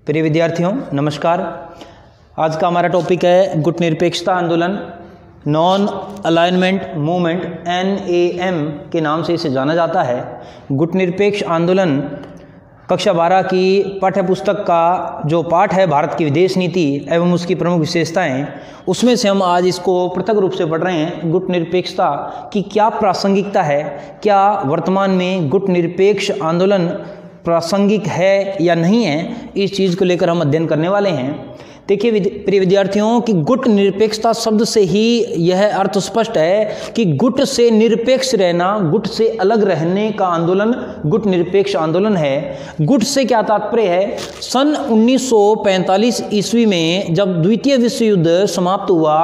प्रिय विद्यार्थियों नमस्कार। आज का हमारा टॉपिक है गुट निरपेक्षता आंदोलन, नॉन अलाइनमेंट मूवमेंट, NAM के नाम से इसे जाना जाता है। गुट निरपेक्ष आंदोलन कक्षा 12 की पाठ्य पुस्तक का जो पाठ है भारत की विदेश नीति एवं उसकी प्रमुख विशेषताएं, उसमें से हम आज इसको पृथक रूप से पढ़ रहे हैं। गुट निरपेक्षता की क्या प्रासंगिकता है, क्या वर्तमान में गुट निरपेक्ष आंदोलन प्रासंगिक है या नहीं है, इस चीज़ को लेकर हम अध्ययन करने वाले हैं। देखिए प्रिय विद्यार्थियों कि गुट निरपेक्षता शब्द से ही यह अर्थ स्पष्ट है कि गुट से निरपेक्ष रहना, गुट से अलग रहने का आंदोलन गुट निरपेक्ष आंदोलन है। गुट से क्या तात्पर्य है? सन 1945 ईस्वी में जब द्वितीय विश्व युद्ध समाप्त हुआ,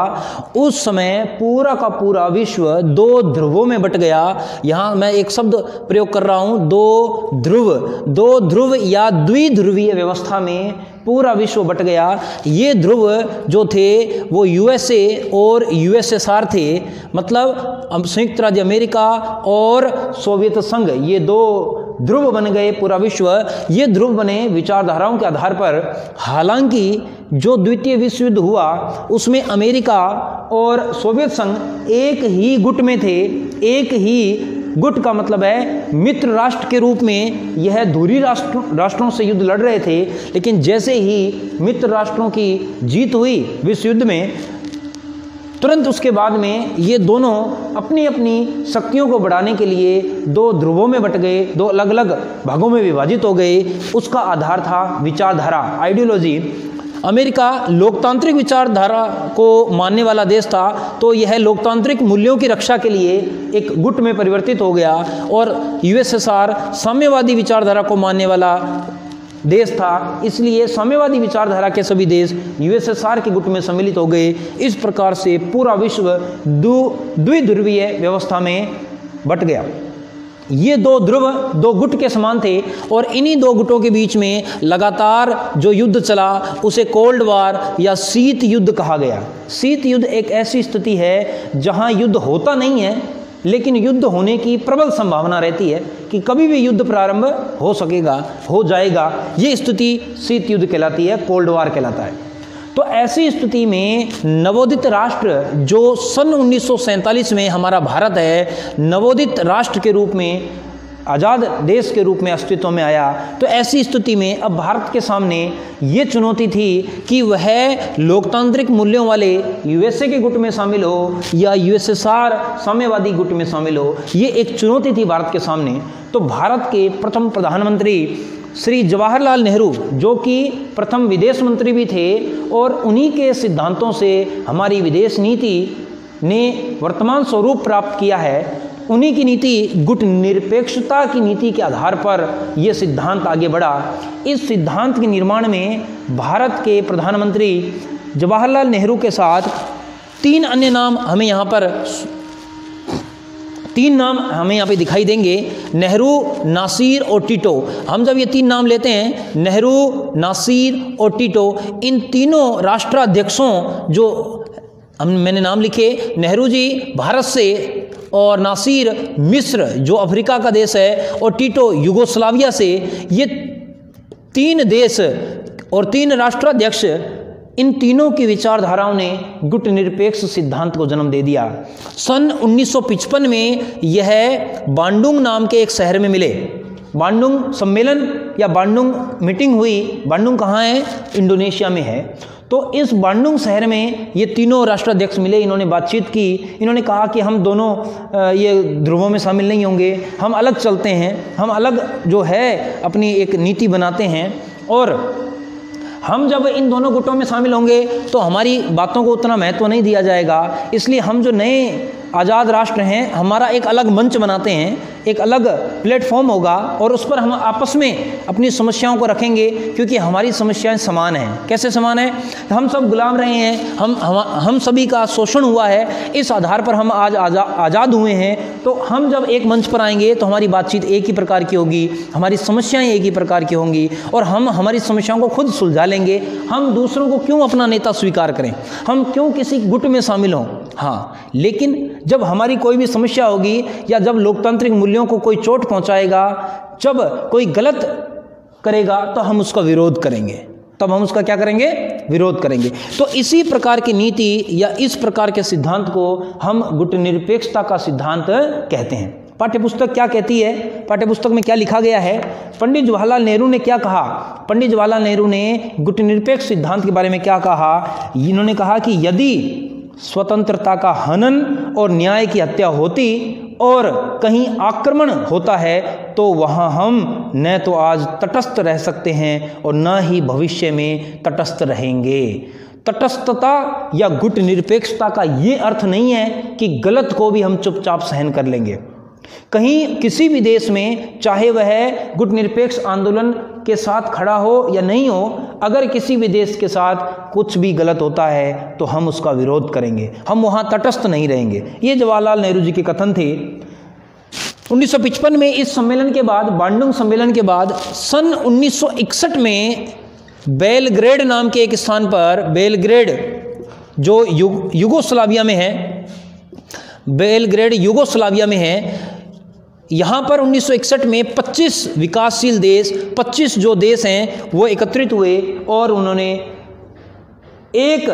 उस समय पूरा का पूरा विश्व दो ध्रुवों में बट गया। यहाँ मैं एक शब्द प्रयोग कर रहा हूँ, दो ध्रुव या द्विध्रुवीय व्यवस्था में पूरा विश्व बट गया। ये ध्रुव जो थे वो USA और USSR थे, मतलब संयुक्त राज्य अमेरिका और सोवियत संघ, ये दो ध्रुव बन गए पूरा विश्व। ये ध्रुव बने विचारधाराओं के आधार पर। हालांकि जो द्वितीय विश्व युद्ध हुआ उसमें अमेरिका और सोवियत संघ एक ही गुट में थे। एक ही गुट का मतलब है मित्र राष्ट्र के रूप में यह धुरी राष्ट्रों से युद्ध लड़ रहे थे। लेकिन जैसे ही मित्र राष्ट्रों की जीत हुई विश्व युद्ध में, तुरंत उसके बाद में ये दोनों अपनी अपनी शक्तियों को बढ़ाने के लिए दो ध्रुवों में बट गए, दो अलग अलग भागों में विभाजित हो गए। उसका आधार था विचारधारा, आइडियोलॉजी। अमेरिका लोकतांत्रिक विचारधारा को मानने वाला देश था, तो यह लोकतांत्रिक मूल्यों की रक्षा के लिए एक गुट में परिवर्तित हो गया। और USSR साम्यवादी विचारधारा को मानने वाला देश था, इसलिए साम्यवादी विचारधारा के सभी देश USSR के गुट में सम्मिलित हो गए। इस प्रकार से पूरा विश्व द्विध्रुवीय व्यवस्था में बट गया। ये दो ध्रुव दो गुट के समान थे और इन्हीं दो गुटों के बीच में लगातार जो युद्ध चला उसे कोल्ड वार या शीत युद्ध कहा गया। शीत युद्ध एक ऐसी स्थिति है जहां युद्ध होता नहीं है, लेकिन युद्ध होने की प्रबल संभावना रहती है कि कभी भी युद्ध प्रारंभ हो सकेगा, हो जाएगा। ये स्थिति शीत युद्ध कहलाती है, कोल्ड वार कहलाता है। तो ऐसी स्थिति में नवोदित राष्ट्र जो सन 1947 में हमारा भारत है, नवोदित राष्ट्र के रूप में, आज़ाद देश के रूप में अस्तित्व में आया। तो ऐसी स्थिति में अब भारत के सामने ये चुनौती थी कि वह लोकतांत्रिक मूल्यों वाले USA के गुट में शामिल हो या USSR साम्यवादी गुट में शामिल हो। ये एक चुनौती थी भारत के सामने। तो भारत के प्रथम प्रधानमंत्री श्री जवाहरलाल नेहरू, जो कि प्रथम विदेश मंत्री भी थे, और उन्हीं के सिद्धांतों से हमारी विदेश नीति ने वर्तमान स्वरूप प्राप्त किया है। उन्हीं की नीति, गुट निरपेक्षता की नीति के आधार पर यह सिद्धांत आगे बढ़ा। इस सिद्धांत के निर्माण में भारत के प्रधानमंत्री जवाहरलाल नेहरू के साथ तीन अन्य नाम हमें यहाँ पे दिखाई देंगे, नेहरू, नासिर और टिटो। हम जब ये तीन नाम लेते हैं, नेहरू, नासिर और टिटो, इन तीनों राष्ट्राध्यक्षों जो मैंने नाम लिखे, नेहरू जी भारत से और नासिर मिस्र जो अफ्रीका का देश है और टिटो युगोस्लाविया से, ये तीन देश और तीन राष्ट्राध्यक्ष, इन तीनों की विचारधाराओं ने गुट निरपेक्ष सिद्धांत को जन्म दे दिया। सन 1955 में यह बांडुंग नाम के एक शहर में मिले। बांडुंग सम्मेलन या बांडुंग मीटिंग हुई। बांडुंग कहाँ है? इंडोनेशिया में है। तो इस बांडुंग शहर में ये तीनों राष्ट्राध्यक्ष मिले, इन्होंने बातचीत की। इन्होंने कहा कि हम दोनों ये ध्रुवों में शामिल नहीं होंगे, हम अलग चलते हैं, हम अलग जो है अपनी एक नीति बनाते हैं, और हम जब इन दोनों गुटों में शामिल होंगे तो हमारी बातों को उतना महत्व नहीं दिया जाएगा। इसलिए हम जो नए आज़ाद राष्ट्र हैं, हमारा एक अलग मंच बनाते हैं, एक अलग प्लेटफॉर्म होगा और उस पर हम आपस में अपनी समस्याओं को रखेंगे, क्योंकि हमारी समस्याएं समान हैं। कैसे समान है? हम सब गुलाम रहे हैं, हम सभी का शोषण हुआ है, इस आधार पर हम आज आज़ाद हुए हैं। तो हम जब एक मंच पर आएंगे तो हमारी बातचीत एक ही प्रकार की होगी, हमारी समस्याएं एक ही प्रकार की होंगी और हम हमारी समस्याओं को खुद सुलझा लेंगे। हम दूसरों को क्यों अपना नेता स्वीकार करें, हम क्यों किसी गुट में शामिल हों? हाँ, लेकिन जब हमारी कोई भी समस्या होगी या जब लोकतांत्रिक मूल्यों को कोई चोट पहुंचाएगा, जब कोई गलत करेगा, तो हम उसका विरोध करेंगे। तब हम उसका क्या करेंगे, विरोध करेंगे। तो इसी प्रकार की नीति या इस प्रकार के सिद्धांत को हम गुटनिरपेक्षता का सिद्धांत कहते हैं। पाठ्यपुस्तक क्या कहती है, पाठ्यपुस्तक में क्या लिखा गया है, पंडित जवाहरलाल नेहरू ने क्या कहा, पंडित जवाहरलाल नेहरू ने गुटनिरपेक्ष सिद्धांत के बारे में क्या कहा। इन्होंने कहा कि यदि स्वतंत्रता का हनन और न्याय की हत्या होती और कहीं आक्रमण होता है तो वहाँ हम न तो आज तटस्थ रह सकते हैं और न ही भविष्य में तटस्थ रहेंगे। तटस्थता या गुटनिरपेक्षता का ये अर्थ नहीं है कि गलत को भी हम चुपचाप सहन कर लेंगे। कहीं किसी भी देश में, चाहे वह गुटनिरपेक्ष आंदोलन के साथ खड़ा हो या नहीं हो, अगर किसी भी देश के साथ कुछ भी गलत होता है तो हम उसका विरोध करेंगे, हम वहाँ तटस्थ नहीं रहेंगे। ये जवाहरलाल नेहरू जी के कथन थे। 1955 में इस सम्मेलन के बाद, बांडुंग सम्मेलन के बाद, सन 1961 में बेलग्रेड नाम के एक स्थान पर, बेलग्रेड जो युगोस्लाविया में है, बेलग्रेड युगोस्लाविया में है, यहाँ पर 1961 में 25 विकासशील देश, 25 जो देश हैं वो एकत्रित हुए और उन्होंने 1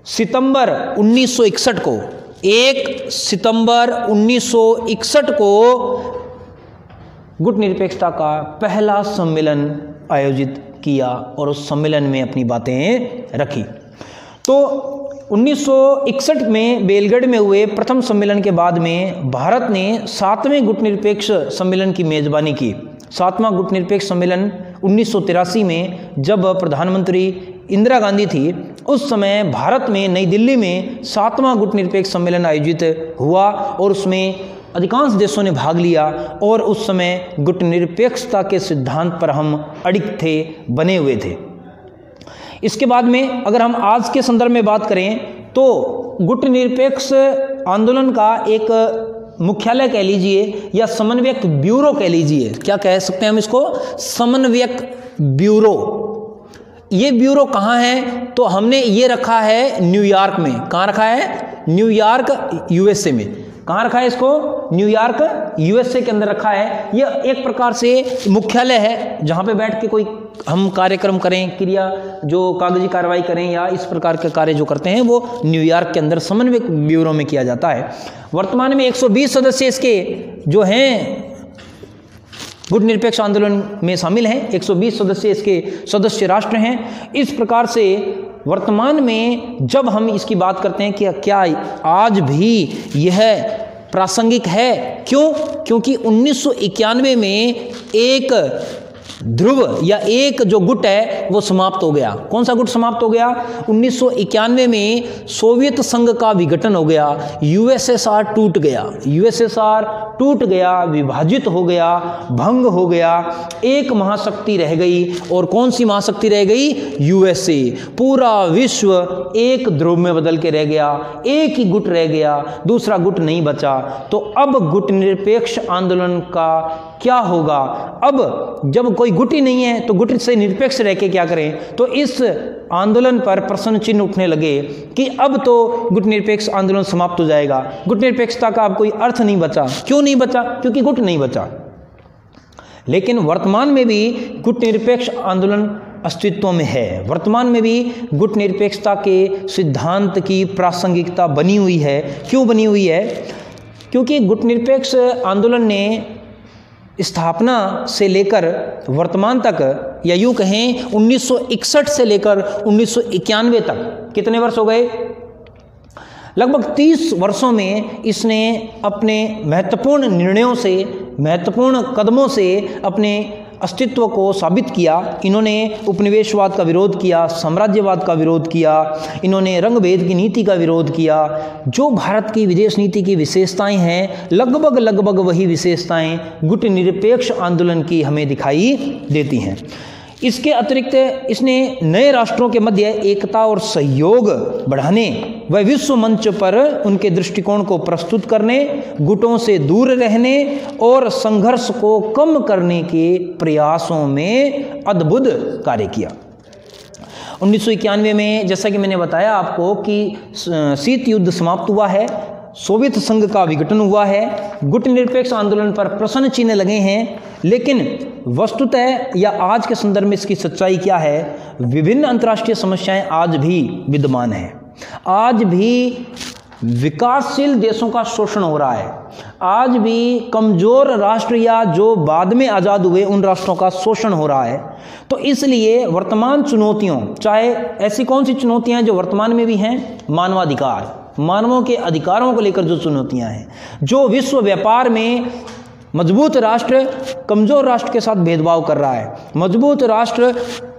सितंबर 1961 को, 1 सितंबर 1961 को गुटनिरपेक्षता का पहला सम्मेलन आयोजित किया और उस सम्मेलन में अपनी बातें रखी। तो 1961 में बेलगढ़ में हुए प्रथम सम्मेलन के बाद में भारत ने 7वें गुटनिरपेक्ष सम्मेलन की मेजबानी की। 7वां गुटनिरपेक्ष सम्मेलन 1983 में जब प्रधानमंत्री इंदिरा गांधी थी, उस समय भारत में नई दिल्ली में 7वां गुटनिरपेक्ष सम्मेलन आयोजित हुआ और उसमें अधिकांश देशों ने भाग लिया और उस समय गुटनिरपेक्षता के सिद्धांत पर हम अडिग थे, बने हुए थे। इसके बाद में अगर हम आज के संदर्भ में बात करें तो गुटनिरपेक्ष आंदोलन का एक मुख्यालय कह लीजिए या समन्वयक ब्यूरो कह लीजिए, क्या कह सकते हैं हम इसको, समन्वयक ब्यूरो। ये ब्यूरो कहाँ है, तो हमने ये रखा है न्यूयॉर्क में। कहाँ रखा है, न्यूयॉर्क यूएसए में। कहाँ रखा है इसको, न्यूयॉर्क यूएसए के अंदर रखा है। यह एक प्रकार से मुख्यालय है जहाँ पे बैठ के कोई हम कार्यक्रम करें, क्रिया जो कागजी कार्रवाई करें या इस प्रकार के कार्य जो करते हैं वो न्यूयॉर्क के अंदर समन्वय ब्यूरो में किया जाता है। वर्तमान में 120 सदस्य इसके जो हैं गुटनिरपेक्ष आंदोलन में शामिल हैं। 120 सदस्य इसके सदस्य राष्ट्र हैं। इस प्रकार से वर्तमान में जब हम इसकी बात करते हैं कि क्या आज भी यह प्रासंगिक है, क्यों, क्योंकि 1991 में एक ध्रुव या एक जो गुट है वो समाप्त हो गया। कौन सा गुट समाप्त हो गया, 1991 में सोवियत संघ का विघटन हो गया, यूएसएसआर टूट गया, यूएसएसआर टूट गया, विभाजित हो गया, भंग हो गया, एक महाशक्ति रह गई। और कौन सी महाशक्ति रह गई, यूएसए। पूरा विश्व एक ध्रुव में बदल के रह गया, एक ही गुट रह गया, दूसरा गुट नहीं बचा। तो अब गुटनिरपेक्ष आंदोलन का क्या होगा, अब जब कोई गुट ही नहीं है तो गुट से निरपेक्ष रह के क्या करें। तो इस आंदोलन पर प्रश्न चिन्ह उठने लगे कि अब तो गुटनिरपेक्ष आंदोलन समाप्त हो जाएगा, गुटनिरपेक्षता का अब कोई अर्थ नहीं बचा। क्यों नहीं बचा, क्योंकि गुट नहीं बचा। लेकिन वर्तमान में भी गुटनिरपेक्ष आंदोलन अस्तित्व में है। वर्तमान में भी गुटनिरपेक्षता के सिद्धांत की प्रासंगिकता बनी हुई है। क्यों बनी हुई है, क्योंकि गुटनिरपेक्ष आंदोलन ने स्थापना से लेकर वर्तमान तक, या यूँ कहें 1961 से लेकर 1991 तक, कितने वर्ष हो गए, लगभग 30 वर्षों में इसने अपने महत्वपूर्ण निर्णयों से, महत्वपूर्ण कदमों से अपने अस्तित्व को साबित किया। इन्होंने उपनिवेशवाद का विरोध किया, साम्राज्यवाद का विरोध किया, इन्होंने रंगभेद की नीति का विरोध किया। जो भारत की विदेश नीति की विशेषताएं हैं, लगभग वही विशेषताएं गुटनिरपेक्ष आंदोलन की हमें दिखाई देती हैं। इसके अतिरिक्त इसने नए राष्ट्रों के मध्य एकता और सहयोग बढ़ाने व विश्व मंच पर उनके दृष्टिकोण को प्रस्तुत करने, गुटों से दूर रहने और संघर्ष को कम करने के प्रयासों में अद्भुत कार्य किया। 1991 में जैसा कि मैंने बताया आपको कि शीत युद्ध समाप्त हुआ है सोवियत संघ का विघटन हुआ है, गुटनिरपेक्ष आंदोलन पर प्रश्न चिन्ह लगे हैं, लेकिन वस्तुतः या आज के संदर्भ में इसकी सच्चाई क्या है? विभिन्न अंतर्राष्ट्रीय समस्याएं आज भी विद्यमान हैं। आज भी विकासशील देशों का शोषण हो रहा है, आज भी कमजोर राष्ट्र या जो बाद में आज़ाद हुए उन राष्ट्रों का शोषण हो रहा है। तो इसलिए वर्तमान चुनौतियों, चाहे ऐसी कौन सी चुनौतियां हैं जो वर्तमान में भी हैं? मानवाधिकार, मानवों के अधिकारों को लेकर जो चुनौतियां हैं, जो विश्व व्यापार में मजबूत राष्ट्र कमजोर राष्ट्र के साथ भेदभाव कर रहा है, मजबूत राष्ट्र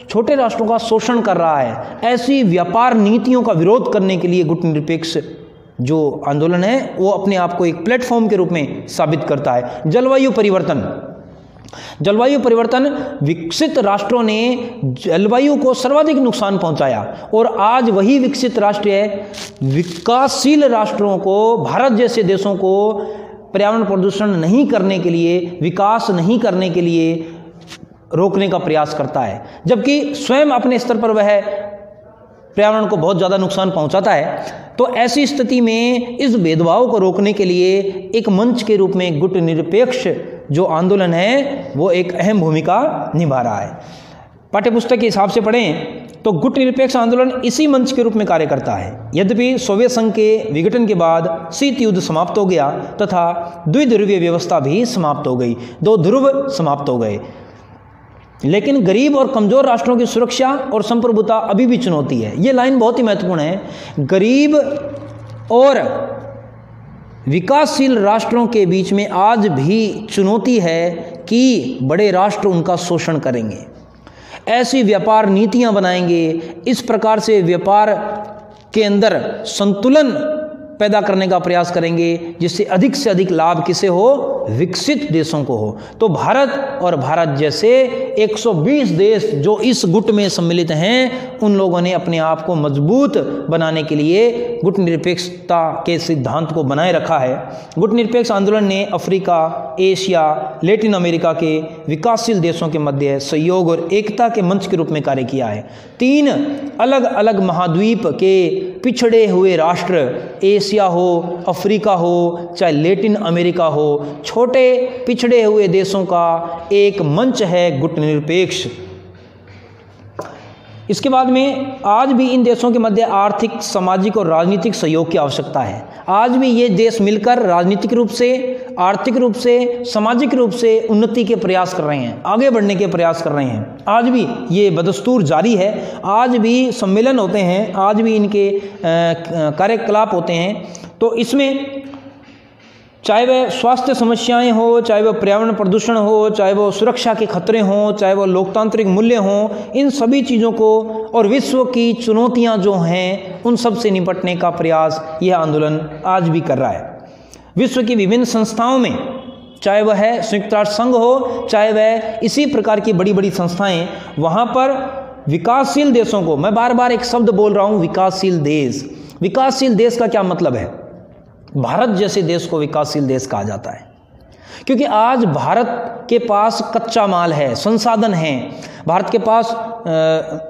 छोटे राष्ट्रों का शोषण कर रहा है, ऐसी व्यापार नीतियों का विरोध करने के लिए गुटनिरपेक्ष जो आंदोलन है वो अपने आप को एक प्लेटफॉर्म के रूप में साबित करता है। जलवायु परिवर्तन, जलवायु परिवर्तन, विकसित राष्ट्रों ने जलवायु को सर्वाधिक नुकसान पहुंचाया और आज वही विकसित राष्ट्र है, विकासशील राष्ट्रों को, भारत जैसे देशों को पर्यावरण प्रदूषण नहीं करने के लिए, विकास नहीं करने के लिए रोकने का प्रयास करता है, जबकि स्वयं अपने स्तर पर वह पर्यावरण को बहुत ज़्यादा नुकसान पहुंचाता है। तो ऐसी स्थिति में इस भेदभाव को रोकने के लिए एक मंच के रूप में गुटनिरपेक्ष जो आंदोलन है वो एक अहम भूमिका निभा रहा है। पाठ्यपुस्तक के हिसाब से पढ़ें तो गुटनिरपेक्ष आंदोलन इसी मंच के रूप में कार्य करता है। यद्यपि सोवियत संघ के विघटन के बाद शीत युद्ध समाप्त हो गया तथा द्विध्रुवीय व्यवस्था भी समाप्त हो गई, दो ध्रुव समाप्त हो गए, लेकिन गरीब और कमजोर राष्ट्रों की सुरक्षा और संप्रभुता अभी भी चुनौती है। ये लाइन बहुत ही महत्वपूर्ण है। गरीब और विकासशील राष्ट्रों के बीच में आज भी चुनौती है कि बड़े राष्ट्र उनका शोषण करेंगे, ऐसी व्यापार नीतियां बनाएंगे, इस प्रकार से व्यापार के अंदर संतुलन पैदा करने का प्रयास करेंगे जिससे अधिक से अधिक लाभ किसे हो? विकसित देशों को हो। तो भारत और भारत जैसे 120 देश जो इस गुट में सम्मिलित हैं, उन लोगों ने अपने आप को मजबूत बनाने के लिए गुटनिरपेक्षता के सिद्धांत को बनाए रखा है। गुटनिरपेक्ष आंदोलन ने अफ्रीका, एशिया, लैटिन अमेरिका के विकासशील देशों के मध्य सहयोग और एकता के मंच के रूप में कार्य किया है। 3 अलग अलग महाद्वीप के पिछड़े हुए राष्ट्र, एशिया हो, अफ्रीका हो, चाहे लैटिन अमेरिका हो, छोटे पिछड़े हुए देशों का एक मंच है गुटनिरपेक्ष। इसके बाद में आज भी इन देशों के मध्य आर्थिक, सामाजिक और राजनीतिक सहयोग की आवश्यकता है। आज भी ये देश मिलकर राजनीतिक रूप से, आर्थिक रूप से, सामाजिक रूप से उन्नति के प्रयास कर रहे हैं, आगे बढ़ने के प्रयास कर रहे हैं। आज भी ये बदस्तूर जारी है, आज भी सम्मेलन होते हैं, आज भी इनके कार्यकलाप होते हैं। तो इसमें चाहे वह स्वास्थ्य समस्याएं हो, चाहे वह पर्यावरण प्रदूषण हो, चाहे वो सुरक्षा के खतरे हों, चाहे वो लोकतांत्रिक मूल्य हों, इन सभी चीज़ों को और विश्व की चुनौतियां जो हैं उन सब से निपटने का प्रयास यह आंदोलन आज भी कर रहा है। विश्व की विभिन्न संस्थाओं में, चाहे वह है संयुक्त राष्ट्र संघ हो, चाहे वह इसी प्रकार की बड़ी बड़ी संस्थाएं, वहाँ पर विकासशील देशों को, मैं बार बार एक शब्द बोल रहा हूँ, विकासशील देश। विकासशील देश का क्या मतलब है? भारत जैसे देश को विकासशील देश कहा जाता है क्योंकि आज भारत के पास कच्चा माल है, संसाधन हैं, भारत के पास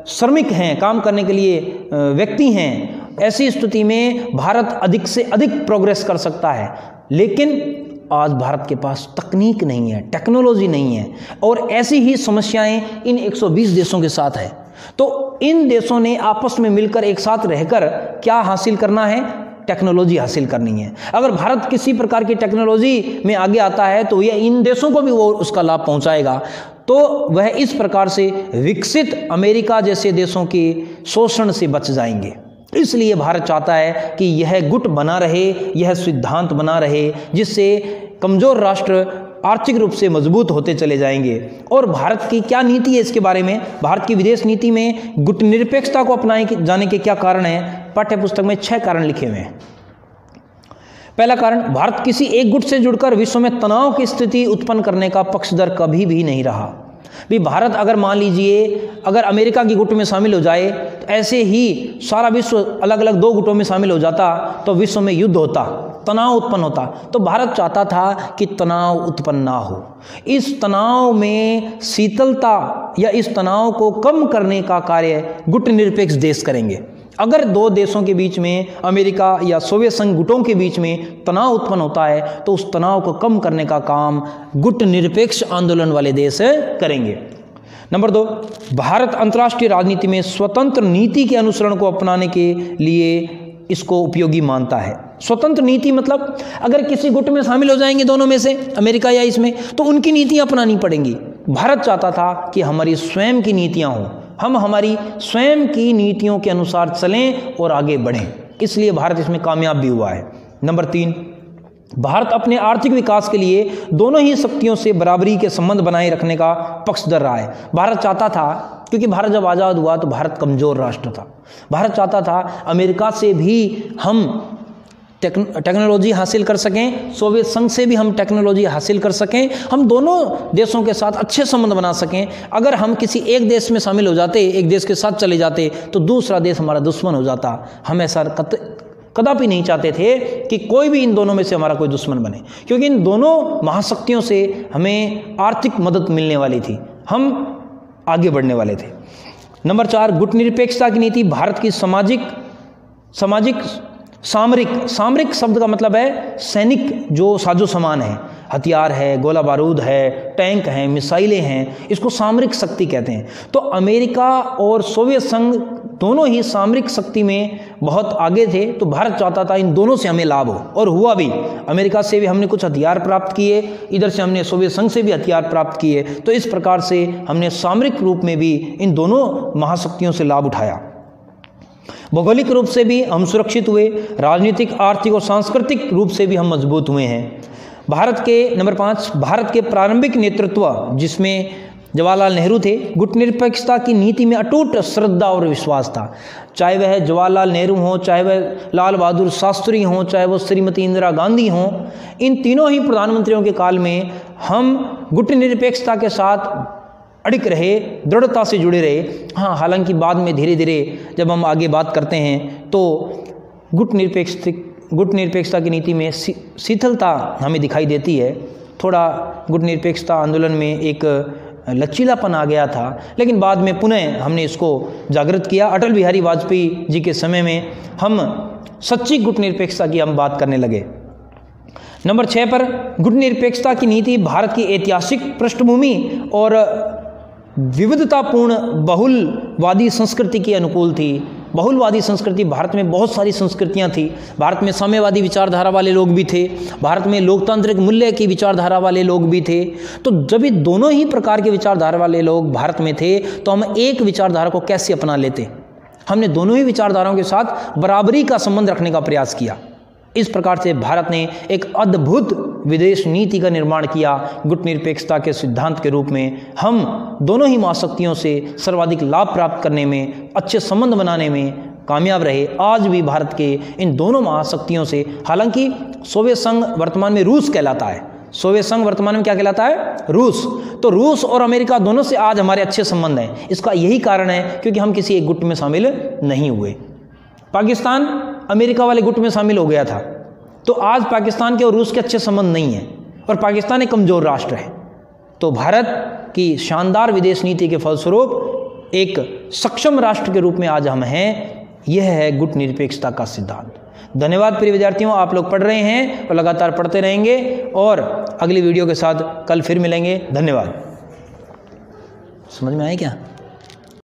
श्रमिक हैं, काम करने के लिए व्यक्ति हैं। ऐसी स्थिति में भारत अधिक से अधिक प्रोग्रेस कर सकता है, लेकिन आज भारत के पास तकनीक नहीं है, टेक्नोलॉजी नहीं है, और ऐसी ही समस्याएं इन 120 देशों के साथ है। तो इन देशों ने आपस में मिलकर एक साथ रहकर क्या हासिल करना है? टेक्नोलॉजी हासिल करनी है। अगर भारत किसी प्रकार की टेक्नोलॉजी में आगे आता है तो यह इन देशों को भी वो उसका लाभ पहुंचाएगा। तो वह इस प्रकार से विकसित अमेरिका जैसे देशों के शोषण से बच जाएंगे। इसलिए भारत चाहता है कि यह गुट बना रहे, यह सिद्धांत बना रहे, जिससे कमजोर राष्ट्र आर्थिक रूप से मजबूत होते चले जाएंगे। और भारत की क्या नीति है इसके बारे में? भारत की विदेश नीति में गुटनिरपेक्षता को अपनाए जाने के क्या कारण हैं? पाठ्यपुस्तक में 6 कारण लिखे हुए हैं। पहला कारण, भारत किसी एक गुट से जुड़कर विश्व में तनाव की स्थिति उत्पन्न करने का पक्षधर कभी भी नहीं रहा। भी भारत अगर मान लीजिए अगर अमेरिका की गुट में शामिल हो जाए तो ऐसे ही सारा विश्व अलग अलग 2 गुटों में शामिल हो जाता तो विश्व में युद्ध होता, तनाव उत्पन्न होता। तो भारत चाहता था कि तनाव उत्पन्न ना हो। इस तनाव में शीतलता या इस तनाव को कम करने का कार्य गुटनिरपेक्ष देश करेंगे। अगर दो देशों के बीच में, अमेरिका या सोवियत संघ गुटों के बीच में तनाव उत्पन्न होता है तो उस तनाव को कम करने का काम गुट निरपेक्ष आंदोलन वाले देश करेंगे। नंबर 2, भारत अंतर्राष्ट्रीय राजनीति में स्वतंत्र नीति के अनुसरण को अपनाने के लिए इसको उपयोगी मानता है। स्वतंत्र नीति मतलब अगर किसी गुट में शामिल हो जाएंगे दोनों में से, अमेरिका या इसमें, तो उनकी नीतियां अपनानी पड़ेंगी। भारत चाहता था कि हमारी स्वयं की नीतियां हों, हम हमारी स्वयं की नीतियों के अनुसार चलें और आगे बढ़ें, इसलिए भारत इसमें कामयाब भी हुआ है। नंबर 3, भारत अपने आर्थिक विकास के लिए दोनों ही शक्तियों से बराबरी के संबंध बनाए रखने का पक्षधर रहा है। भारत चाहता था, क्योंकि भारत जब आज़ाद हुआ तो भारत कमज़ोर राष्ट्र था, भारत चाहता था अमेरिका से भी हम टेक्नोलॉजी हासिल कर सकें, सोवियत संघ से भी हम टेक्नोलॉजी हासिल कर सकें, हम दोनों देशों के साथ अच्छे संबंध बना सकें। अगर हम किसी एक देश में शामिल हो जाते, एक देश के साथ चले जाते, तो दूसरा देश हमारा दुश्मन हो जाता। हम ऐसा कदापि नहीं चाहते थे कि कोई भी इन दोनों में से हमारा कोई दुश्मन बने, क्योंकि इन दोनों महाशक्तियों से हमें आर्थिक मदद मिलने वाली थी, हम आगे बढ़ने वाले थे। नंबर 4, गुटनिरपेक्षता की नीति भारत की सामरिक शब्द का मतलब है सैनिक जो साजो सामान है, हथियार है, गोला बारूद है, टैंक हैं, मिसाइलें हैं, इसको सामरिक शक्ति कहते हैं। तो अमेरिका और सोवियत संघ दोनों ही सामरिक शक्ति में बहुत आगे थे, तो भारत चाहता था इन दोनों से हमें लाभ हो, और हुआ भी। अमेरिका से भी हमने कुछ हथियार प्राप्त किए, इधर से हमने सोवियत संघ से भी हथियार प्राप्त किए, तो इस प्रकार से हमने सामरिक रूप में भी इन दोनों महाशक्तियों से लाभ उठाया। भौगोलिक रूप से भी हम सुरक्षित हुए, राजनीतिक, आर्थिक और सांस्कृतिक रूप से भी हम मजबूत हुए हैं। भारत के नंबर 5, भारत के प्रारंभिक नेतृत्व जिसमें जवाहरलाल नेहरू थे, गुटनिरपेक्षता की नीति में अटूट श्रद्धा और विश्वास था। चाहे वह जवाहरलाल नेहरू हों, चाहे वह लाल बहादुर शास्त्री हों, चाहे वह श्रीमती इंदिरा गांधी हों, इन तीनों ही प्रधानमंत्रियों के काल में हम गुटनिरपेक्षता के साथ अड़िग रहे, दृढ़ता से जुड़े रहे। हाँ, हालांकि बाद में धीरे धीरे जब हम आगे बात करते हैं तो गुटनिरपेक्षता की नीति में शिथिलता हमें दिखाई देती है। थोड़ा गुटनिरपेक्षता आंदोलन में एक लचीलापन आ गया था, लेकिन बाद में पुनः हमने इसको जागृत किया। अटल बिहारी वाजपेयी जी के समय में हम सच्ची गुटनिरपेक्षता की हम बात करने लगे। नंबर 6 पर, गुटनिरपेक्षता की नीति भारत की ऐतिहासिक पृष्ठभूमि और विविधतापूर्ण बहुलवादी संस्कृति के अनुकूल थी। बहुलवादी संस्कृति, भारत में बहुत सारी संस्कृतियां थी। भारत में साम्यवादी विचारधारा वाले लोग भी थे, भारत में लोकतांत्रिक मूल्य की विचारधारा वाले लोग भी थे। तो जब ये दोनों ही प्रकार के विचारधारा वाले लोग भारत में थे, तो हम एक विचारधारा को कैसे अपना लेते? हमने दोनों ही विचारधाराओं के साथ बराबरी का संबंध रखने का प्रयास किया। इस प्रकार से भारत ने एक अद्भुत विदेश नीति का निर्माण किया। गुटनिरपेक्षता के सिद्धांत के रूप में हम दोनों ही महाशक्तियों से सर्वाधिक लाभ प्राप्त करने में, अच्छे संबंध बनाने में कामयाब रहे। आज भी भारत के इन दोनों महाशक्तियों से, हालांकि सोवियत संघ वर्तमान में रूस कहलाता है, सोवियत संघ वर्तमान में क्या कहलाता है? रूस। तो रूस और अमेरिका दोनों से आज हमारे अच्छे संबंध हैं। इसका यही कारण है क्योंकि हम किसी एक गुट में शामिल नहीं हुए। पाकिस्तान अमेरिका वाले गुट में शामिल हो गया था, तो आज पाकिस्तान के और रूस के अच्छे संबंध नहीं हैं, और पाकिस्तान एक कमज़ोर राष्ट्र है। तो भारत की शानदार विदेश नीति के फलस्वरूप एक सक्षम राष्ट्र के रूप में आज हम हैं। यह है गुटनिरपेक्षता का सिद्धांत। धन्यवाद प्रिय विद्यार्थियों, आप लोग पढ़ रहे हैं और लगातार पढ़ते रहेंगे, और अगली वीडियो के साथ कल फिर मिलेंगे। धन्यवाद। समझ में आया क्या?